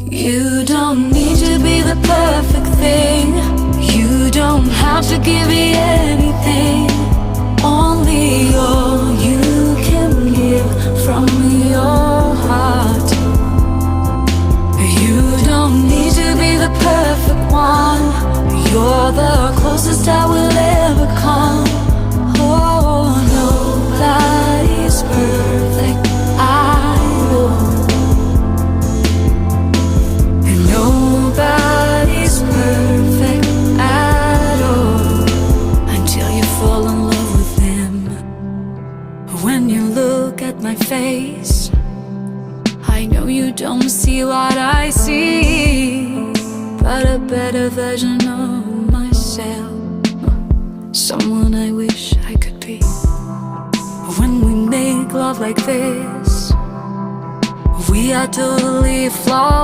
You don't need to be the perfect thing. You don't have to give me anything. Only all you can give from your heart. You don't need to be the perfect one. You're the closest I will ever come. Oh, nobody's perfect, I know. And nobody's perfect at all until you fall in love with them. When you look at my face, I know you don't see what I see, but a better version of myself, someone I wish I could be. When we make love like this, we are totally flawed.